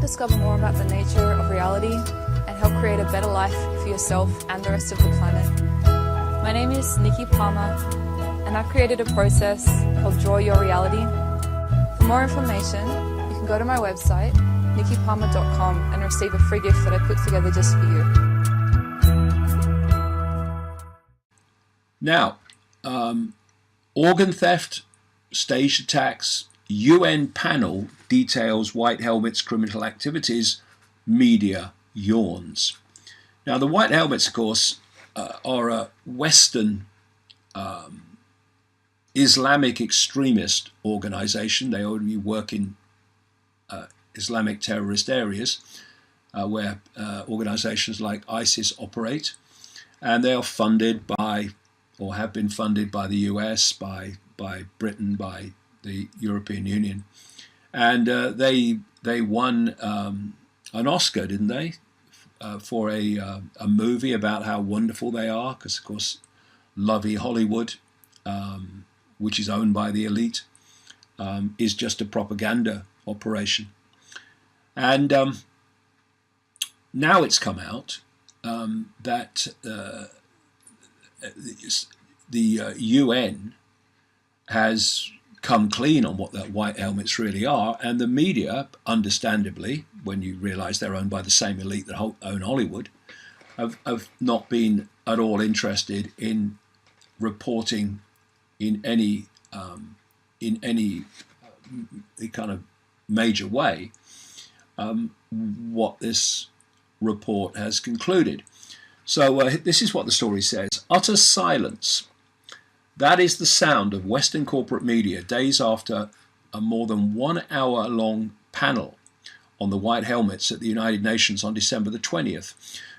discover more about the nature of reality and help create a better life for yourself and the rest of the planet. My name is Nikki Palmer, and I've created a process called Draw Your Reality. For more information, you can go to my website, nikkipalmer.com, and receive a free gift that I put together just for you. Now, organ theft, staged attacks, UN panel details White Helmet's criminal activities, media yawns. Now, the White Helmets, of course, are a Western Islamic extremist organization. They already work in Islamic terrorist areas where organizations like ISIS operate, and they are funded by, or have been funded by, the US, by Britain, by the European Union, and they won an Oscar, didn't they, for a movie about how wonderful they are, because of course lovey Hollywood, which is owned by the elite, is just a propaganda operation. And now it's come out that the UN has come clean on what the White Helmets really are, and the media, understandably, when you realise they're owned by the same elite that own Hollywood, have not been at all interested in reporting in any kind of major way what this report has concluded. So this is what the story says. Utter silence. That is the sound of Western corporate media days after a more than 1 hour long panel on the White Helmets at the United Nations on December the 20th.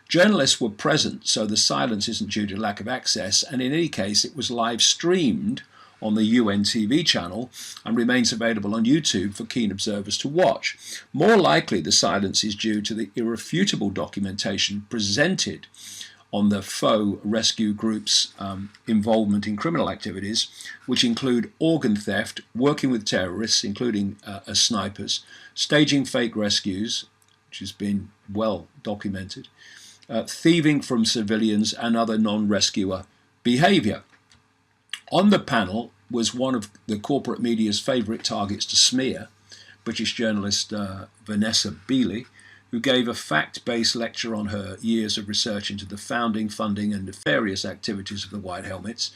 Journalists were present, so the silence isn't due to lack of access, and in any case it was live streamed on the UN TV channel and remains available on YouTube for keen observers to watch. More likely the silence is due to the irrefutable documentation presented on the faux rescue group's involvement in criminal activities, which include organ theft, working with terrorists, including as snipers, staging fake rescues, which has been well documented, thieving from civilians, and other non-rescuer behaviour. On the panel was one of the corporate media's favourite targets to smear, British journalist Vanessa Beeley, who gave a fact-based lecture on her years of research into the founding, funding and nefarious activities of the White Helmets.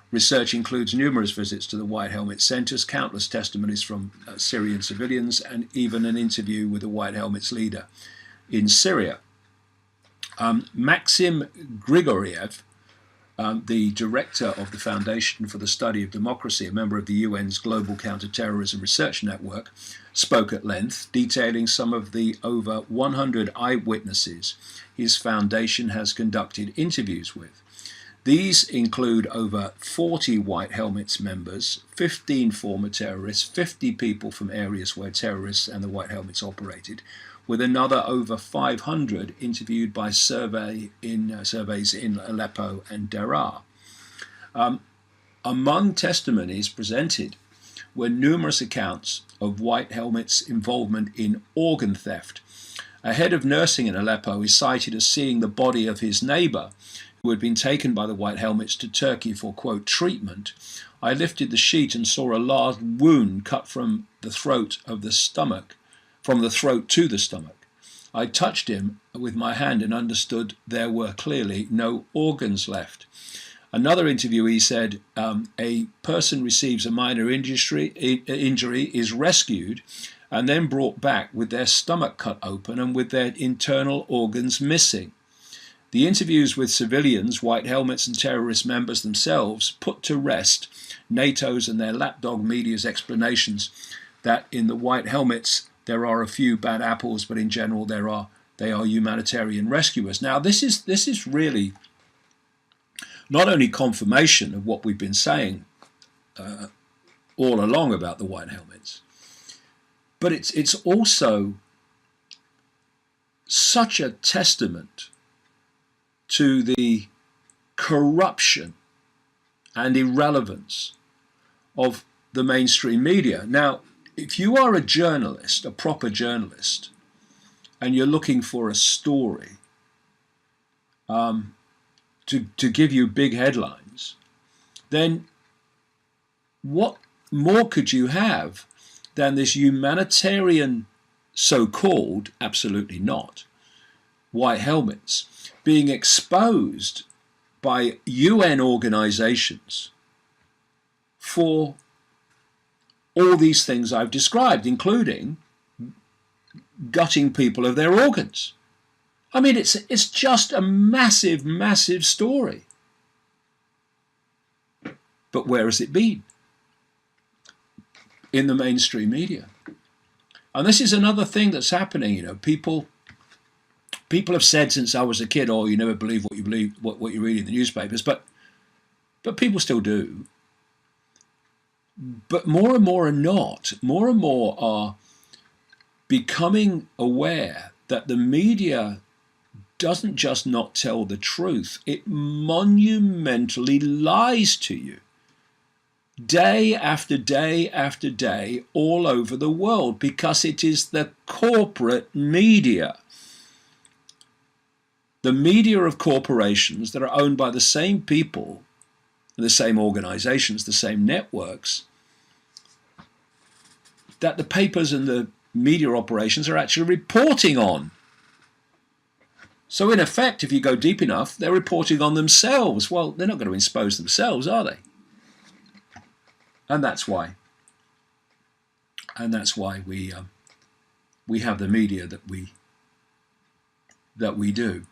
Research includes numerous visits to the White Helmet centres, countless testimonies from Syrian civilians, and even an interview with the White Helmets leader in Syria. Maxim Grigoriev, the director of the Foundation for the Study of Democracy, a member of the UN's Global Counterterrorism Research Network, spoke at length, detailing some of the over 100 eyewitnesses his foundation has conducted interviews with. These include over 40 White Helmets members, 15 former terrorists, 50 people from areas where terrorists and the White Helmets operated, with another over 500 interviewed by surveys in Aleppo and Deraa. Among testimonies presented were numerous accounts of White Helmets' involvement in organ theft. A head of nursing in Aleppo is cited as seeing the body of his neighbour, who had been taken by the White Helmets to Turkey for, quote, treatment. I lifted the sheet and saw a large wound cut from the throat to the stomach. I touched him with my hand and understood there were clearly no organs left. Another interviewee said a person receives a minor injury, is rescued, and then brought back with their stomach cut open and with their internal organs missing. The interviews with civilians, White Helmets and terrorist members themselves put to rest NATO's and their lapdog media's explanations that in the White Helmets there are a few bad apples, but in general they are humanitarian rescuers. Now this is really not only confirmation of what we've been saying all along about the White Helmets, but it's also such a testament to the corruption and irrelevance of the mainstream media. Now, if you are a journalist, a proper journalist, and you're looking for a story to give you big headlines, then what more could you have than this humanitarian, so-called, absolutely not, white helmets being exposed by UN organizations for all these things I've described, including gutting people of their organs. I mean, it's just a massive, massive story. But where has it been? In the mainstream media. And this is another thing that's happening. You know, people have said since I was a kid, "Oh, you never believe what you read in the newspapers," but people still do. But more and more are not. More and more are becoming aware that the media doesn't just not tell the truth, it monumentally lies to you. Day after day after day, all over the world, because it is the corporate media. The media of corporations that are owned by the same people, the same organizations, the same networks, that the papers and the media operations are actually reporting on. So in effect, if you go deep enough, they're reporting on themselves. Well, they're not going to expose themselves, are they? And that's why. And that's why we have the media that we do.